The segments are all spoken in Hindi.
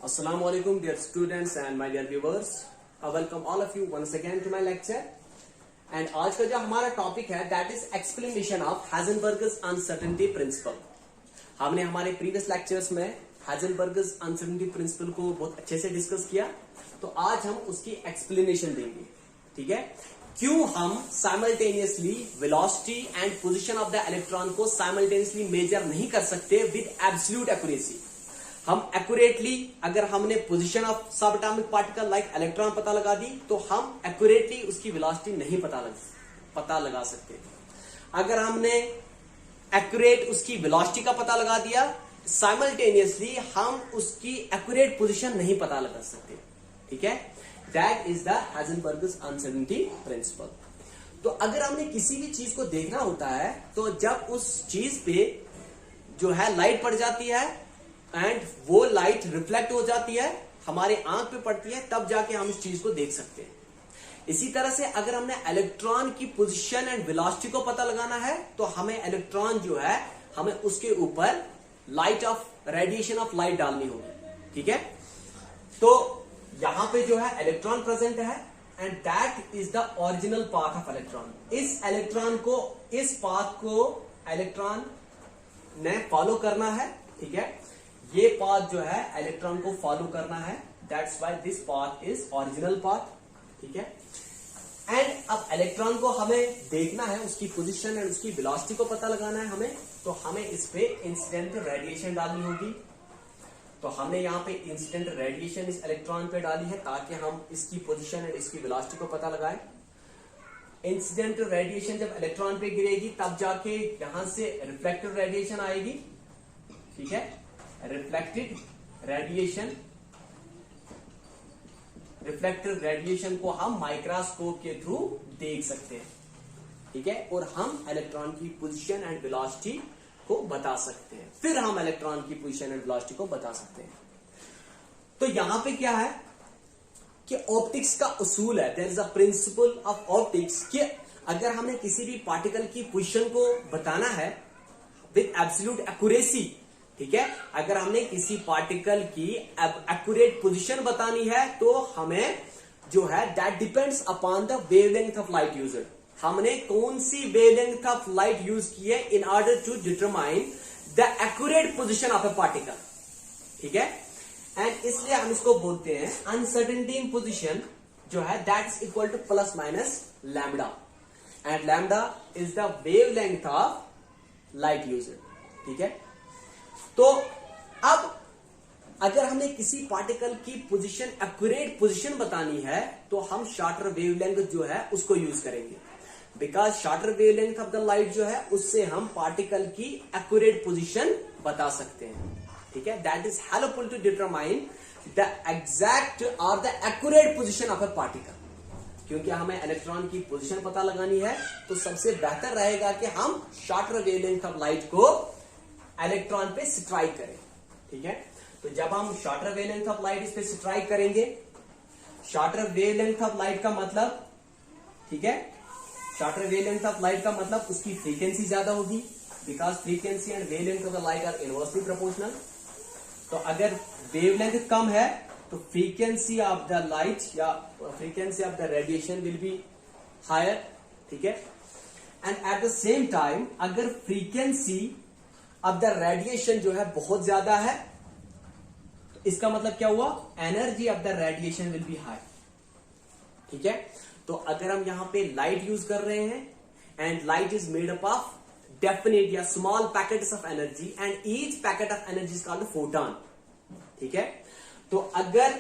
Assalamu alaikum dear students and my dear viewers. I welcome all of you once again to my lecture. And आज का जो हमारा टॉपिक है that is explanation of Heisenberg's uncertainty principle. हमने हमारे प्रीवियस लेक्चर्स में Heisenberg's uncertainty principle को बहुत अच्छे से डिस्कस किया, तो आज हम उसकी एक्सप्लेनेशन देंगे. ठीक है, क्यों हम simultaneously velocity and position of the electron को साइमल्टेनियसली मेजर नहीं कर सकते विद एब्सोल्यूट एक्यूरेसी. हम एक्यूरेटली अगर हमने पोजीशन ऑफ सब एटॉमिक पार्टिकल लाइक इलेक्ट्रॉन पता लगा दी, तो हम एक्यूरेटली उसकी वेलोसिटी नहीं पता लगा सकते. अगर हमने एक्यूरेट उसकी वेलोसिटी का पता लगा दिया, साइमल्टेनियसली हम उसकी एक्यूरेट पोजीशन नहीं पता लगा सकते. ठीक है, that is the Heisenberg's uncertainty principle. तो अगर हमने किसी भी चीज को देखना होता है, तो जब उस चीज पे जो है लाइट पड़ जाती है एंड वो लाइट रिफ्लेक्ट हो जाती है, हमारे आंख पे पड़ती है, तब जाके हम इस चीज को देख सकते हैं. इसी तरह से अगर हमने इलेक्ट्रॉन की पोजीशन एंड वेलोसिटी को पता लगाना है, तो हमें इलेक्ट्रॉन जो है हमें उसके ऊपर light of radiation of light डालनी होगी. ठीक है, तो यहां पे जो है इलेक्ट्रॉन प्रेजेंट है and that is the original path of electron. इस इलेक्ट्रॉन को, इस पाथ को इलेक्ट्रॉन ने फॉलो करना है. ठीक है, ये पाथ जो है इलेक्ट्रॉन को फॉलो करना है, that's why this path is original path. ठीक है, एंड अब इलेक्ट्रॉन को हमें देखना है, उसकी पोजीशन एंड उसकी वेलोसिटी को पता लगाना है हमें, तो हमें इस पे इंसिडेंट रेडिएशन डालनी होगी. तो हमने यहाँ पे इंसिडेंट रेडिएशन इस इलेक्ट्रॉन पे डाली है ताकि हम इसकी पोजीशन एंड इसकी वेलोसिटी को पता लगाएं. इंसिडेंट रेडिएशन जब इलेक्ट्रॉन पे गिरेगी, तब जाके यहां से रिफ्लेक्टेड रेडिएशन आएगी. ठीक है, रिफ्लेक्टेड रेडिएशन को हम माइक्रोस्कोप के थ्रू देख सकते हैं. ठीक है, और हम इलेक्ट्रॉन की पोजीशन एंड वेलोसिटी को बता सकते हैं. फिर हम इलेक्ट्रॉन की पोजीशन एंड वेलोसिटी को बता सकते हैं. तो यहां पे क्या है कि ऑप्टिक्स का उसूल है, there is a principle of optics, कि अगर हमें किसी भी पार्टिकल की पोजीशन को बताना है विद एब्सोल्यूट एक्यूरेसी, ठीक है, अगर हमने किसी पार्टिकल की एक्यूरेट पोजीशन बतानी है, तो हमें जो है that depends upon the wavelength of light used. हमने कौन सी वेवलेंथ ऑफ लाइट यूज की है in order to determine the accurate position of a particle. ठीक है, एंड इसलिए हम इसको बोलते हैं अनसर्टेनिटी इन पोजीशन जो है that is equal two plus minus lambda, and lambda is the wavelength of light used. ठीक है, तो अब अगर हमें किसी पार्टिकल की पोजीशन, एक्यूरेट पोजीशन बतानी है, तो हम शॉर्टर वेवलेंथ जो है उसको यूज करेंगे, because shorter wavelength of the light जो है उससे हम पार्टिकल की एक्यूरेट पोजीशन बता सकते हैं. ठीक है, that is helpful to determine the exact और the accurate position of a particle. क्योंकि हमें इलेक्ट्रॉन की पोजीशन पता लगानी है, तो सबसे बेहतर रहेगा कि हम शॉर्टर वेवलेंथ ऑफ लाइट को इलेक्ट्रॉन पे स्ट्राइक करें. ठीक है, तो जब हम शॉर्टर वेवलेंथ ऑफ लाइट इस पे स्ट्राइक करेंगे, शॉर्टर वेवलेंथ ऑफ लाइट का मतलब, ठीक है, शॉर्टर वेवलेंथ ऑफ लाइट का मतलब उसकी फ्रीक्वेंसी ज्यादा होगी, because frequency and wavelength of the light are inversely proportional. तो अगर वेवलेंथ कम है, तो फ्रीक्वेंसी ऑफ द लाइट या frequency of the radiation will be higher. ठीक है, and at the same time अगर फ्रीक्वेंसी ऑफ द रेडिएशन जो है बहुत ज्यादा है, तो इसका मतलब क्या हुआ, energy of the radiation will B high. ठीक है, तो अगर हम यहां पे लाइट यूज कर रहे हैं and light is made up of definite या small packets of energy and each packet of energy is called photon. ठीक है, तो अगर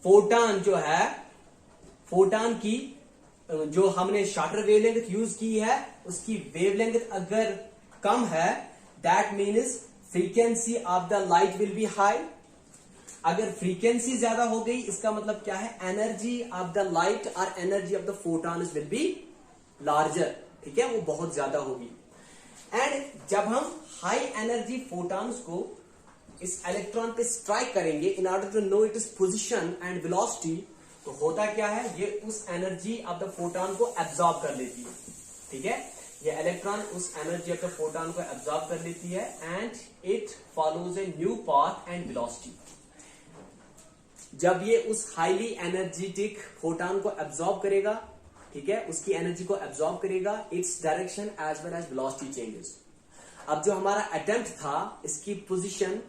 फोटॉन जो है, फोटॉन की जो हमने शॉर्टर वेवलेंथ यूज की है, उसकी वेवलेंथ अगर कम है, that means frequency of the light will be high. अगर फ्रीक्वेंसी ज्यादा हो गई, इसका मतलब क्या है, एनर्जी ऑफ द लाइट और energy of the photons will be larger. ठीक है, वो बहुत ज्यादा होगी. एंड जब हम हाई एनर्जी फोटॉन्स को इस इलेक्ट्रॉन पे स्ट्राइक करेंगे in order to know it is position and velocity, तो होता क्या है, ये उस एनर्जी ऑफ द फोटॉन को एब्जॉर्ब कर लेती है. ठीक है, ये इलेक्ट्रॉन उस एनर्जी ऑफ द फोटॉन को एब्जॉर्ब कर लेती है and it follows a new path and velocity. जब ये उस हाईली एनर्जेटिक फोटॉन को एब्जॉर्ब करेगा, ठीक है, उसकी एनर्जी को एब्जॉर्ब करेगा, its direction as well as velocity changes. अब जो हमारा अटेम्प्ट था इसकी पोजीशन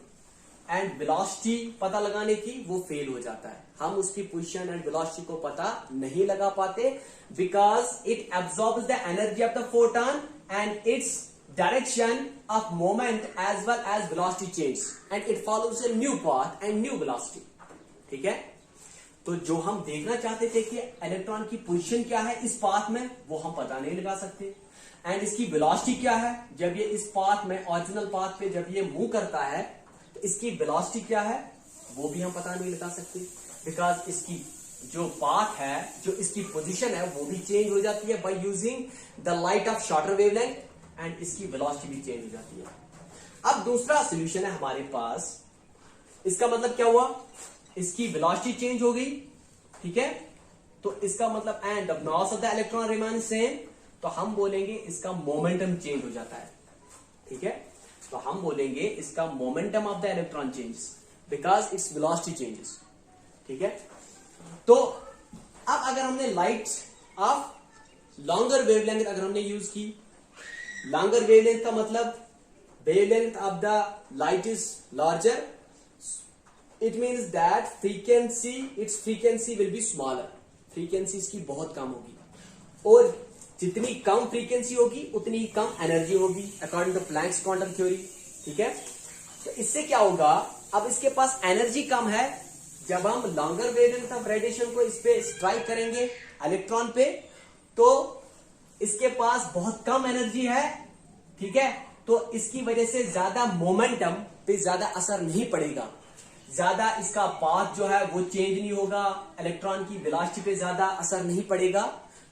एंड वेलोसिटी पता लगाने की, वो फेल हो जाता है। हम उसकी पोजीशन एंड वेलोसिटी को पता नहीं लगा पाते because it absorbs the energy of the photon and its direction of moment as well as velocity change and it follows a new path and new velocity. ठीक है, तो जो हम देखना चाहते थे कि इलेक्ट्रॉन की पोजीशन क्या है इस पाथ में, वो हम पता नहीं लगा सकते, एंड इसकी वेलोसिटी क्या है जब ये इस पाथ में, ओरिजिनल पाथ पे जब ये मूव करता है, तो इसकी वेलोसिटी क्या है वो भी हम पता नहीं लगा सकते बिकॉज इसकी जो पाथ है, जो इसकी पोजीशन है, वो भी चेंज हो जाती है by using the light of shorter wavelength, and इसकी वेलोसिटी भी चेंज हो जाती है। अब दूसरा सोल्यूशन है हमारे पास, इसका मतलब क्या हुआ, इसकी वेलोसिटी चेंज हो गई, ठीक है, तो इसका मतलब and the mass of the electron remain same, तो हम बोलेंगे इसका मोमेंटम चेंज हो जाता है। ठीक है, तो हम बोलेंगे इसका momentum of the electron changes because its velocity changes. ठीक है, तो अब अगर हमने लाइट ऑफ लॉन्गर वेवलेंथ अगर हमने यूज की, लॉन्गर वेवलेंथ का मतलब wavelength of the light is larger, it means that its frequency will be smaller, frequency इसकी बहुत कम होगी, और जितनी कम फ्रीक्वेंसी होगी उतनी ही कम एनर्जी होगी according to Planck's quantum theory. ठीक है, तो इससे क्या होगा, अब इसके पास एनर्जी कम है, जब हम लॉन्गर वेवलेंथ ऑफ रेडिएशन को इस पे स्ट्राइक करेंगे इलेक्ट्रॉन पे, तो इसके पास बहुत कम एनर्जी है। ठीक है, तो इसकी वजह से ज्यादा मोमेंटम पे ज्यादा असर नहीं पड़ेगा, ज्यादा इसका पाथ जो है वो चेंज नहीं होगा, इलेक्ट्रॉन की वेलोसिटी पे ज्यादा असर नहीं पड़ेगा।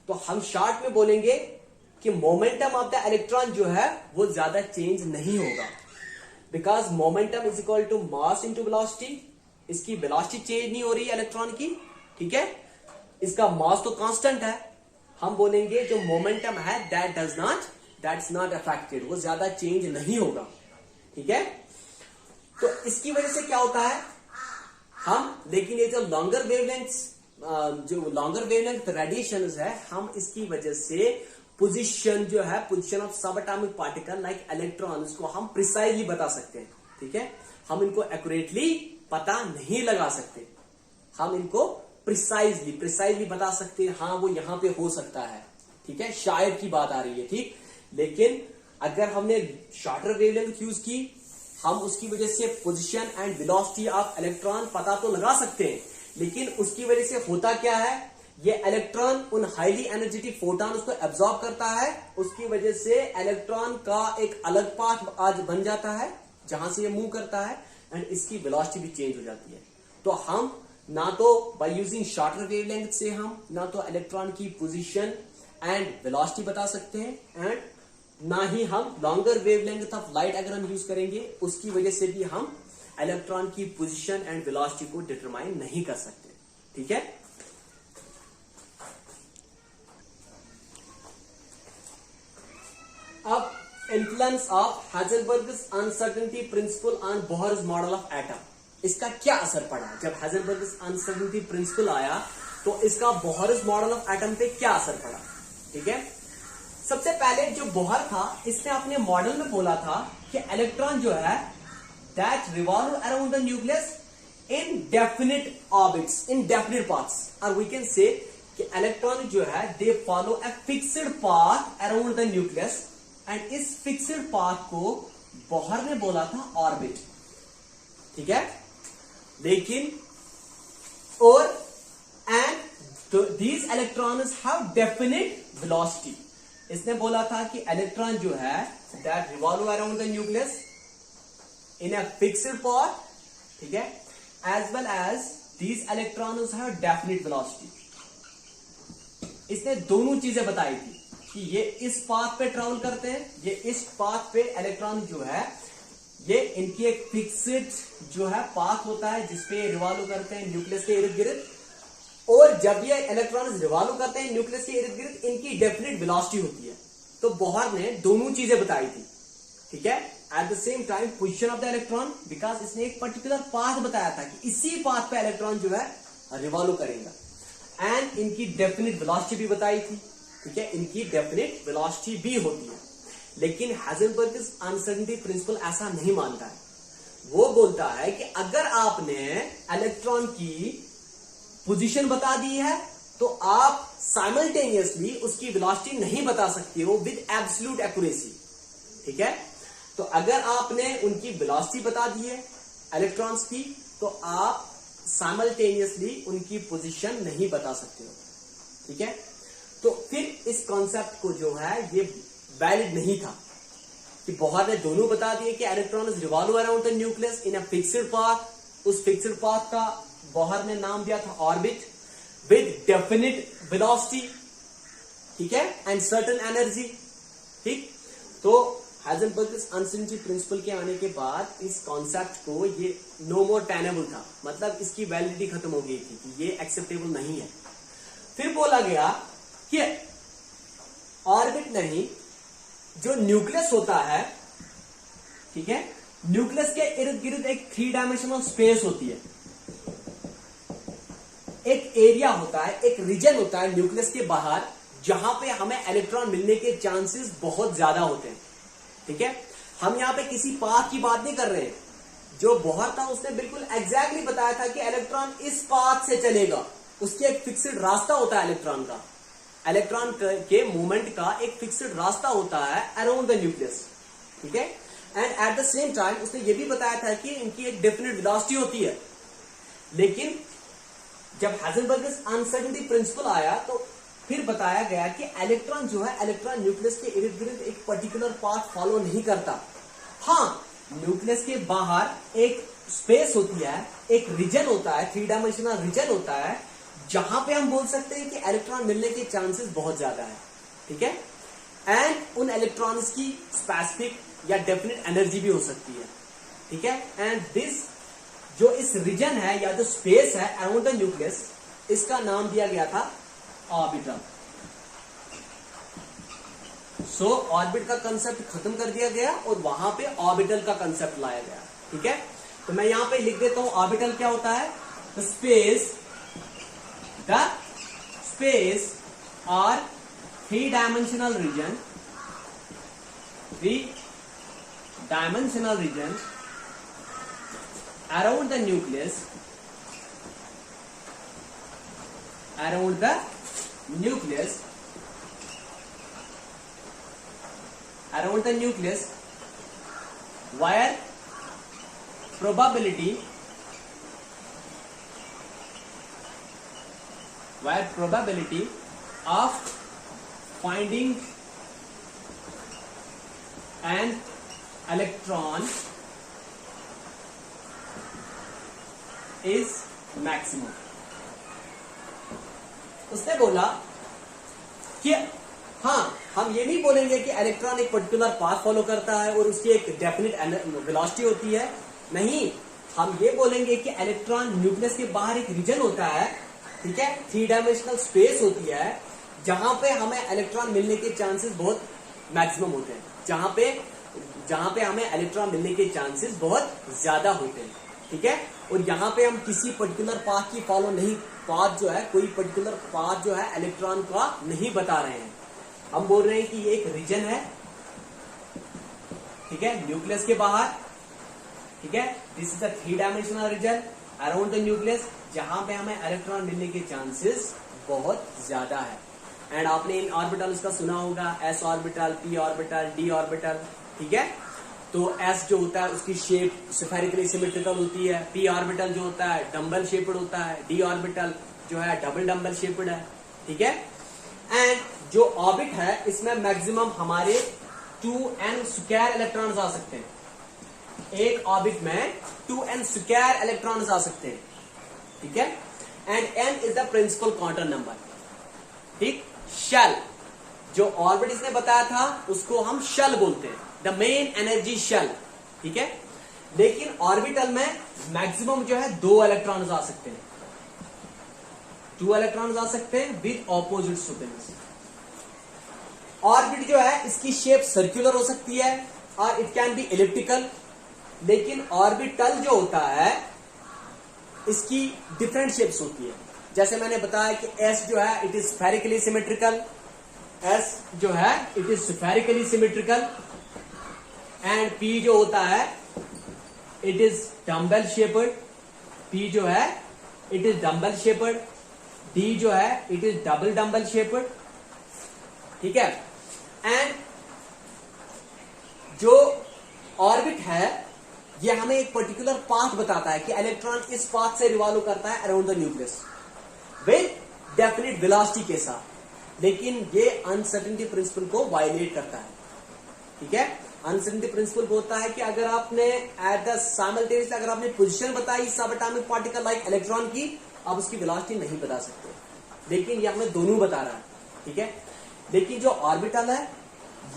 तो हम शॉर्ट में बोलेंगे कि मोमेंटम ऑफ द इलेक्ट्रॉन जो है वो ज्यादा चेंज नहीं होगा because momentum is equal to mass into velocity. इसकी वेलोसिटी चेंज नहीं हो रही है इलेक्ट्रॉन की, ठीक है, इसका मास तो कांस्टेंट है। हम बोलेंगे जो मोमेंटम है दैट्स नॉट अफेक्टेड, वो ज्यादा चेंज नहीं होगा। ठीक है, तो इसकी वजह से क्या होता है, हम लेकिन ये जो लॉन्गर वेवलेंथ रेडिएशन है, हम इसकी वजह से पोजीशन जो है, पोजीशन ऑफ सब एटॉमिक पार्टिकल लाइक इलेक्ट्रॉन्स को हम प्रिसाइजली बता सकते हैं। ठीक है, हम इनको एक्यूरेटली पता नहीं लगा सकते, हम इनको प्रिसाइजली बता सकते हैं, हाँ वो यहां पे हो सकता है। ठीक है, शायद की बात आ रही है, ठीक, लेकिन अगर हमने शॉर्टर वेवलेंथ यूज की, हम उसकी वजह से position and velocity of electron पता तो लगा सकते हैं, लेकिन उसकी वजह से होता क्या है, ये इलेक्ट्रॉन उन हाईली एनर्जेटिक फोटॉन्स को एब्जॉर्ब करता है, उसकी वजह से इलेक्ट्रॉन का एक अलग पाथ आज बन जाता है जहां से ये मूव करता है, एंड इसकी वेलोसिटी भी चेंज हो जाती है। तो हम ना तो बाय यूजिंग शॉर्टर वेवलेंथ से हम ना तो इलेक्ट्रॉन की पोजीशन एंड वेलोसिटी बता सकते हैं, एंड ना ही हम लॉन्गर वेवलेंथ ऑफ लाइट अगर हम यूज करेंगे उसकी वजह से भी हम इलेक्ट्रॉन की पोजीशन एंड वेलोसिटी को डिटरमाइन नहीं कर सकते। ठीक है, अब influence of Heisenberg's uncertainty principle on Bohr's model of atom, इसका क्या असर पड़ा जब हाइजेनबर्ग्स अनसर्टेनिटी प्रिंसिपल आया, तो इसका बोहर्स मॉडल ऑफ एटम पे क्या असर पड़ा। ठीक है, सबसे पहले जो बोहर था, इसने अपने मॉडल में बोला था कि इलेक्ट्रॉन जो है that revolve around the nucleus in definite orbits, in definite paths, और वी कैन से कि इलेक्ट्रॉन जो है they follow a fixed path around the nucleus, and इस फिक्स्ड पाथ को बोहर ने बोला था ऑर्बिट। ठीक है, लेकिन और and these electrons have definite velocity, इसने बोला था कि इलेक्ट्रॉन जो है that revolve around the nucleus in a fixed path, ठीक है, as well as these electrons have definite velocity. इसने दोनों चीजें बताई थी कि ये इस पाथ पे ट्रेवल करते हैं, ये इस पाथ पे इलेक्ट्रॉन जो है ये इनकी एक फिक्स्ड जो है पाथ होता है जिसपे रिवॉल्व करते हैं न्यूक्लियस के इर्द गिर्द, और जब ये इलेक्ट्रॉन्स रिवॉल्व करते हैं न्यूक्लियस के इर्द गिर्द इनकी डेफिनिट वेलोसिटी होती है। तो बोहर ने दोनों चीजें बताई थी। ठीक है, eight the same time position of the electron, because इसने एक पर्टिकुलर पाथ बताया था कि इसी पाथ पे इलेक्ट्रॉन जो है रिवॉल्व करेगा, एंड इनकी डेफिनेट वेलोसिटी भी बताई थी, ठीक है, इनकी डेफिनेट वेलोसिटी भी होती है। लेकिन हाइजेनबर्ग अनसर्टेनिटी प्रिंसिपल ऐसा नहीं मानता है। वो बोलता है कि अगर आपने इलेक्ट्रॉन की पोजीशन बता दी है तो आप साइमल्टेनियसली उसकी वेलोसिटी नहीं बता सकते हो विद एब्सोल्यूट एक्यूरेसी, ठीक है। तो अगर आपने उनकी वेलोसिटी बता दी है इलेक्ट्रॉन्स की, तो आप साइमल्टेनियसली उनकी पोजीशन नहीं बता सकते हो, ठीक है। तो फिर इस कॉन्सेप्ट को जो है ये वैलिड नहीं था कि बोहर ने दोनों बता दिए कि electron is revolve around the nucleus in a fixed path. उस फिक्स्ड पाथ का बोहर ने नाम दिया था ऑर्बिट विद डेफिनिट वेलोसिटी, ठीक है, एंड सर्टेन एनर्जी, ठीक। तो हाइजेनबर्ग अनसर्टेनिटी प्रिंसिपल के आने के बाद इस कॉन्सेप्ट को ये नो मोर टेनेबल था, मतलब इसकी वैलिडिटी खत्म हो गई थी कि ये एक्सेप्टेबल नहीं है। फिर बोला गया कि ऑर्बिट नहीं, जो न्यूक्लियस होता है, ठीक है, न्यूक्लियस के इर्द गिर्द एक 3 डायमेंशनल स्पेस होती है, एक एरिया होता है, एक रीजन होता है न्यूक्लियस के बाहर जहां पे हमें इलेक्ट्रॉन मिलने के चांसेस बहुत ज्यादा होते हैं, ठीक है। हम यहां पे किसी पाथ की बात नहीं कर रहे हैं। जो बोहर था उसने बिल्कुल एग्जैक्टली बताया था कि इलेक्ट्रॉन इस पाथ से चलेगा, उसके एक फिक्स्ड रास्ता होता है इलेक्ट्रॉन का, इलेक्ट्रॉन के मूवमेंट का एक फिक्स्ड रास्ता होता है अराउंड द न्यूक्लियस, ठीक है। And at the same time उसने ये भी बताया था कि इनकी एक डेफिनेट वेलोसिटी होती है। लेकिन जब हाइजेनबर्ग अनसर्टेनिटी प्रिंसिपल आया तो फिर बताया गया कि इलेक्ट्रॉन जो है, इलेक्ट्रॉन न्यूक्लियस के इर्द गिर्द एक पर्टिकुलर पाथ फॉलो नहीं करता। हाँ, न्यूक्लियस के बाहर एक स्पेस होती है, एक रीजन होता है, 3 डायमेंशनल रीजन होता है, जहां पे हम बोल सकते हैं कि इलेक्ट्रॉन मिलने के चांसेस बहुत ज्यादा है, ठीक है। एंड उन इलेक्ट्रॉन्स की स्पेसिफिक या डेफिनेट एनर्जी भी हो सकती है, ठीक है। एंड दिस जो इस रीजन है या जो स्पेस है अराउंड द न्यूक्लियस, इसका नाम दिया गया था ऑर्बिटल। सो ऑर्बिट का कंसेप्ट खत्म कर दिया गया और वहां पे ऑर्बिटल का कंसेप्ट लाया गया, ठीक है। तो मैं यहां पे लिख देता हूं ऑर्बिटल क्या होता है, the space or 3-dimensional region, 3-dimensional region around the nucleus, where probability of finding an electron is maximum। उसने बोला कि हाँ, हम ये नहीं बोलेंगे कि इलेक्ट्रॉन एक पर्टिकुलर पाथ फॉलो करता है और उसकी एक डेफिनेट वेलोसिटी होती है। नहीं, हम ये बोलेंगे कि इलेक्ट्रॉन न्यूक्लियस के बाहर एक रीजन होता है, ठीक है, 3 डायमेंशनल स्पेस होती है जहां पे हमें इलेक्ट्रॉन मिलने के चांसेस बहुत मैक्सिमम होते हैं, जहां पे हमें इलेक्ट्रॉन मिलने के चांसेस बहुत ज्यादा होते हैं, ठीक है। और यहां पे हम किसी पर्टिकुलर पाथ की फॉलो नहीं, पाथ जो है, कोई पर्टिकुलर पाथ जो है इलेक्ट्रॉन का नहीं बता रहे हैं। हम बोल रहे हैं कि ये एक रीजन है, ठीक है, न्यूक्लियस के बाहर, ठीक है, this is the 3 dimensional region around the nucleus जहां पे हमें इलेक्ट्रॉन मिलने के चांसेस बहुत ज्यादा है। एंड आपने इन ऑर्बिटल्स का सुना होगा, s orbital, p orbital, d orbital, ठीक है। तो s जो होता है उसकी शेप स्फेरिकली सिमेट्रिकल होती है, p ऑर्बिटल जो होता है डम्बल शेप्ड होता है, d ऑर्बिटल जो है डबल डम्बल शेप्ड है, ठीक है। एंड जो ऑर्बिट है इसमें मैक्सिमम हमारे 2n स्क्वायर इलेक्ट्रॉन्स आ सकते हैं। एक ऑर्बिट में 2n स्क्वायर इलेक्ट्रॉन्स आ सकते हैं, ठीक है। And n is the principal quantum number, ठीक। शेल जो ऑर्बिट इसने बताया था उसको हम शेल बोलते हैं, द मेन एनर्जी शेल, ठीक है। लेकिन ऑर्बिटल में मैक्सिमम जो है 2 इलेक्ट्रॉन्स आ सकते हैं, 2 इलेक्ट्रॉन्स आ सकते हैं विद ऑपोजिट स्पिन्स। ऑर्बिट जो है इसकी शेप सर्कुलर हो सकती है, और इट कैन बी इलिप्टिकल। लेकिन ऑर्बिटल जो होता है इसकी डिफरेंट शेप्स होती है। जैसे मैंने बताया कि एस जो है it is spherically symmetrical, S जो है it is spherically symmetrical, and P जो होता है it is dumbbell shaped, P जो है it is dumbbell shaped, D जो है it is double dumbbell shaped. ठीक है। एंड जो ऑर्बिट है ये हमें एक पर्टिकुलर पाथ बताता है कि इलेक्ट्रॉन इस पाथ से रिवॉल्व करता है around the nucleus with definite velocity के साथ। लेकिन ये अनसर्टेनिटी प्रिंसिपल को वायलेट करता है। ठीक है। अनसर्टेनिटी प्रिंसिपल होता है कि अगर आपने एट द साइमल्टेनियसली अगर आपने पोजीशन बताई सब एटॉमिक पार्टिकल लाइक इलेक्ट्रॉन की, आप उसकी वेलोसिटी नहीं बता सकते। लेकिन ये हमें दोनों बता रहा है। ठीक है। लेकिन जो ऑर्बिटल है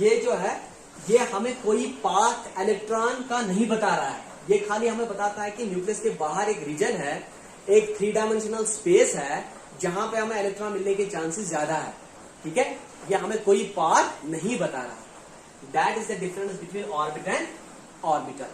ये जो है ये हमें कोई पाथ इलेक्ट्रॉन का नहीं बता रहा है। ये खाली हमें बताता है कि न्यूक्लियस के बाहर एक रीजन है, एक 3 डायमेंशनल स्पेस है जहां पे हमें इलेक्ट्रॉन मिलने के चांसेस ज्यादा है। ठीक है। ये हमें कोई पाथ नहीं बता रहा। That is the difference between orbit and orbital.